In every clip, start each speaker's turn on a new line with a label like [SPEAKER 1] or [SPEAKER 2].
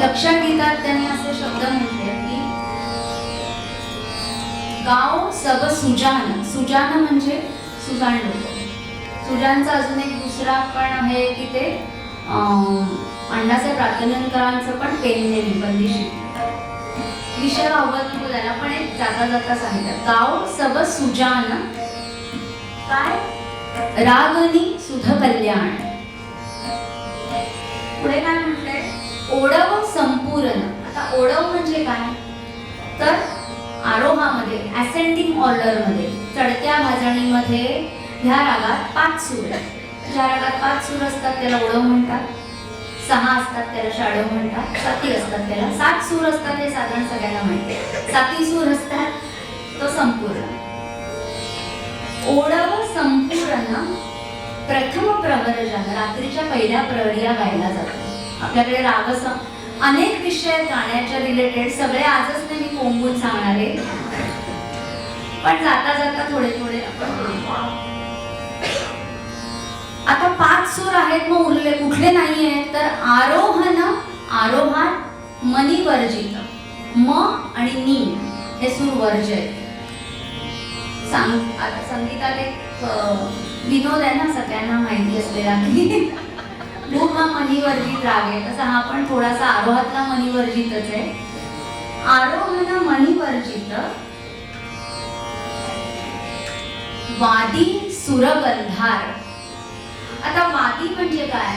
[SPEAKER 1] लक्षण गीतात त्यांनी असे शब्द म्हटले की गाव सब सुजान. सुजान म्हणजे सुजाण लोक. सुजानचा अजून एक दुसरा पण आहे की ते अण्णासाहेब प्रार्थनेकरांचं पण पेन नेहमी बंदिशी विषय अवगत नको त्याला पण एक जाता जाता सांगितलं. गाव सब सुजान काय रागनी सुध कल्याण. पुढे काय म्हटलंय? ओढव संपूर्ण. आता ओढव म्हणजे काय तर आरोहामध्ये असेंडिंग ऑर्डर मध्ये चढत्या भाजणीमध्ये ह्या रागात 5 सूर आहेत. ज्या रागात 5 सूर असतात त्याला ओढव म्हणतात, 6 असतात त्याला शाडव म्हणतात, 7 असतात त्याला 7 सूर असतात हे साधारण सगळ्यांना माहिती आहे. 7 सूर असतात तो संपूर्ण. ओढव संपूर्ण प्रथम प्रहरजान रात्रीच्या पहिल्या प्रहरीला गायला जातो. आपल्याकडे राग अनेक विषय गाण्याच्या रिलेटेड सगळे आजच नाही मी कोंबून सांगणार आहे पण जाता जाता थोडे थोडे आपण आता 5 सूर आहेत मग उरले कुठले नाही आहेत तर आरोहन आरोहान मनी वर्जित म आणि नी हे सूर वर्ज आहेत. आता संगीताला एक विनोद आहे ना सगळ्यांना माहिती असलेला की भूप हा मनीवर्जित राग आहे तसा हा पण थोडासा आरोहातला मनीवर्जितच आहे. आरोहन मनीवर्जित वादी सुरगंधार. आता वादी म्हणजे काय?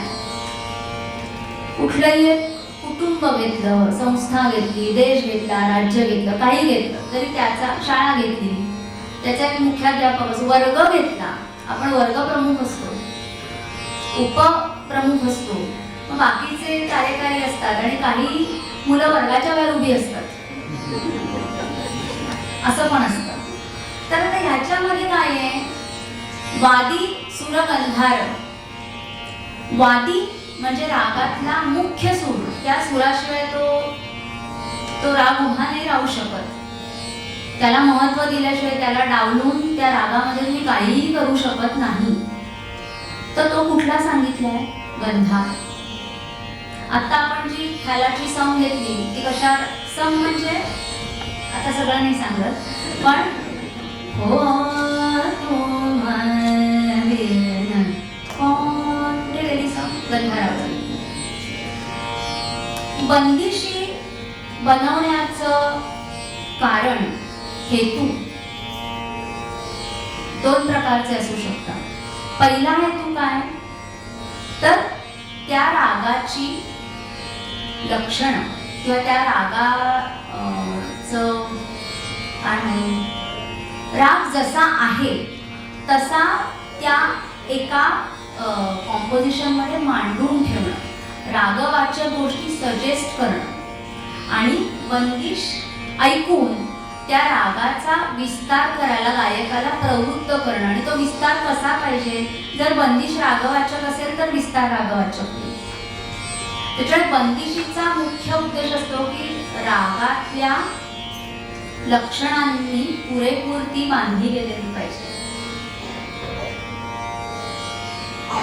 [SPEAKER 1] कुठलंही कुटुंब घेतलं, संस्था घेतली, देश घेतला, राज्य घेतलं, काही घेतलं तरी त्याचा शाळा घेतली त्याचा एक मुख्याध्यापक असतो, वर्ग घेतला आपण वर्ग प्रमुख असतो, उपप्रमुख असतो, मग बाकीचे कार्यकारी असतात आणि काही मुलं वर्गाच्या बाहेर उभी असतात असं पण असतं. तर आता ह्याच्यामध्ये काय आहे? वादी सुरगंधार. वादी म्हणजे रागातला मुख्य सूर. त्या सुराशिवाय तो राग उभा नाही राहू शकत. त्याला महत्व दिल्याशिवाय त्याला डावलून त्या रागामध्ये मी काहीही करू शकत नाही. तर तो कुठला सांगितलाय? गंधार. आता आपण जी ख्यालाची सम घेतली ती कशा सम म्हणजे आता सगळं नाही सांगत पण हो गंधारावर. बंदिशी बनवण्याचं कारण हेतू 2 प्रकारचे असू शकतात. पहिला हेतू काय तर त्या रागाची लक्षणं किंवा त्या रागाचं काय म्हणू राग जसा आहे तसा त्या एका कॉम्पोजिशन मध्ये मांडून ठेवणं, रागवाचक गोष्टी सजेस्ट करणं आणि बंदिश ऐकून त्या रागाचा विस्तार करायला गायकाला प्रवृत्त करणं. आणि तो विस्तार कसा पाहिजे? जर बंदिश रागवाचक असेल तर विस्तार रागवाचक होईल. त्याच्यात बंदिशीचा मुख्य उद्देश असतो की रागातल्या लक्षणांनी पुरेपूर ती बांधली गेलेली पाहिजे.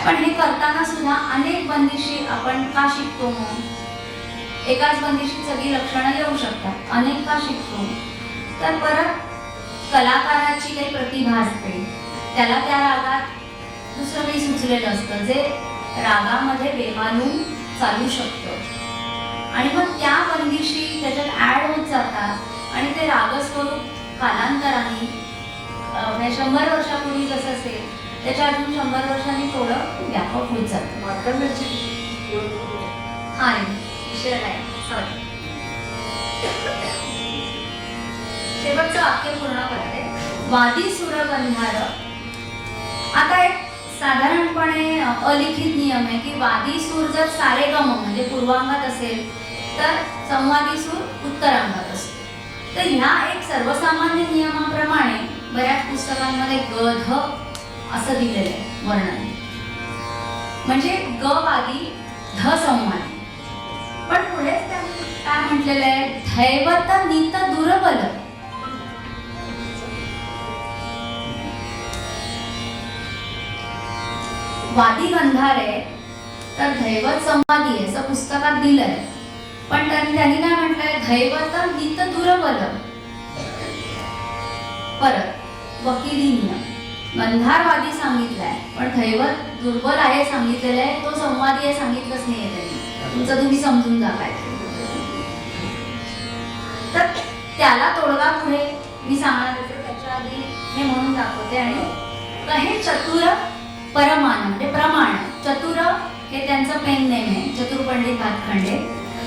[SPEAKER 1] पण हे करताना सुद्धा अनेक बंदिशी आपण का शिकतो? मग एकाच बंदिशीत सगळी लक्षणं येऊ शकतात. अनेक का शिकतो? तर परत कलाकाराची काही प्रतिभा असते, त्याला त्या रागात दुसरं काही सुचलेलं असतं जे रागामध्ये बेमालूम चालू शकतं आणि मग त्या बंदिशी त्याच्यात ऍड होत जातात आणि ते रागस्वरूप कालांतराने 100 वर्षापूर्वी जसं असेल त्याच्या अजून 100 वर्षांनी थोडं व्यापक होत जातं. हा विषय आहे. सॉरी शेवटचं वाक्य पूर्ण करते. वादी सुरगंधार. आता एक साधारणपणे अलिखित नियम आहे की वादी सूर जर सारेगम म्हणजे पूर्वांगात असेल तर संवादी सूर उत्तरांगात असतो. तर ह्या एक सर्वसामान्य नियमाप्रमाणे बऱ्याच पुस्तकांमध्ये ग ध असं दिलेलं आहे वर्णन. म्हणजे ग वादी ध संवादी. पण पुढेच त्यांनी काय म्हटलेलं आहे? दैवत नीत दुर्बल. वादी गंधार आहे तर दैवत संवादी आहे असं पुस्तकात दिलंय. पण त्यांनी काय म्हटलंय, दैवत हित दुर्बल. परत वकिलींना गंधारवादी सांगितलंय, पण दैवत दुर्बल आहे सांगितलेलं आहे, तो संवादी आहे सांगितलंच नाहीये त्यांनी. तुमचं तुम्ही समजून जा काय. तर त्याला तोडगा पुढे मी सांगणार होते, त्याच्या आधी हे म्हणून दाखवते. आणि कहे चतुर परमान म्हणजे प्रमाण. चतुर हे त्यांचं पेन नेम आहे, चतुर पंडित भातखंडे.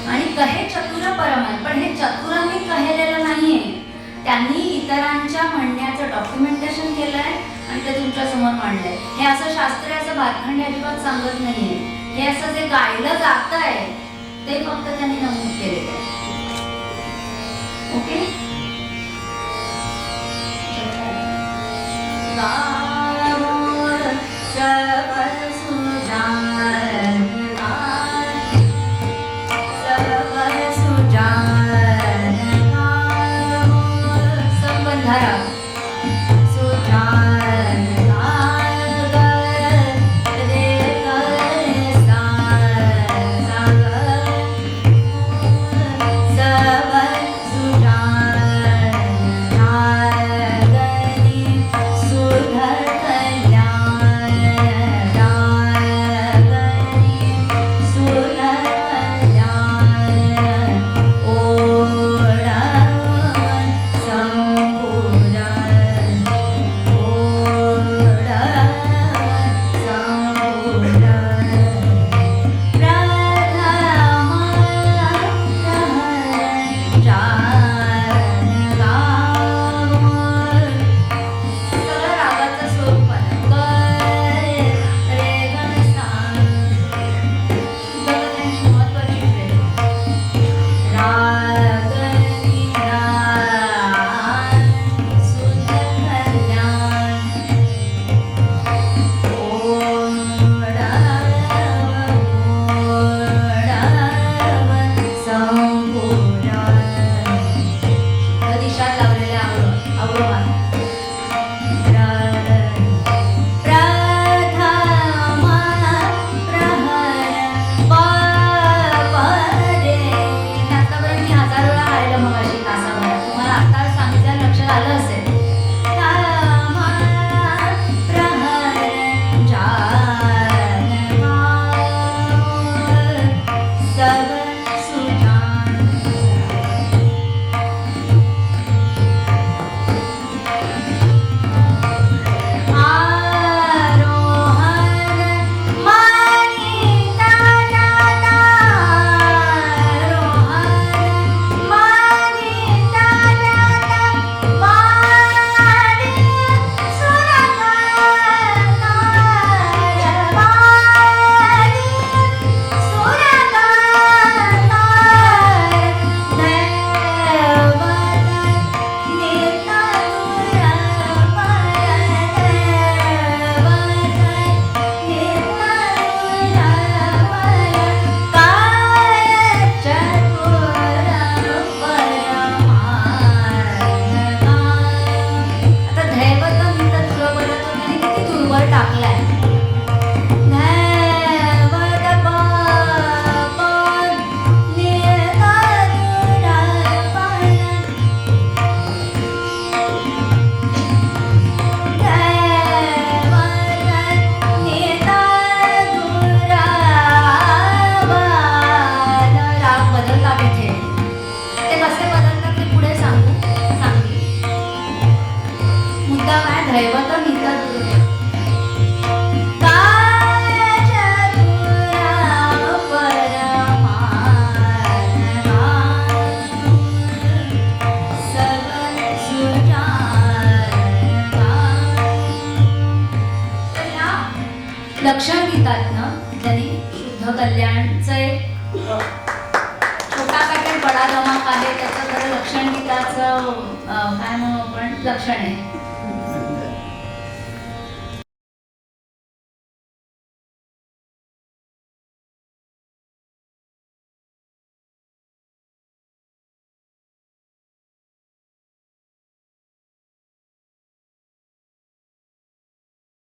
[SPEAKER 1] आणि कहे चतुर परमान, पण हे चतुरांनी कहेलेलं नाहीये, त्यांनी इतरांच्या म्हणण्याचं डॉक्युमेंटेशन केलंय आणि ते तुमच्या समोर मांडलंय. हे असं शास्त्रीय असं भातखंडे अजिबात सांगत नाहीये. हे असं जे गायलं जात आहे ते फक्त त्यांनी नमूद केलेलं आहे. ओके. लक्षण गीतातनं त्यांनी शुद्ध कल्याणचं एक छोटा पॅकेट बडा धमाका आहे, त्याचं खरं लक्षण गीताचं काय म्हणू आपण लक्षण आहे.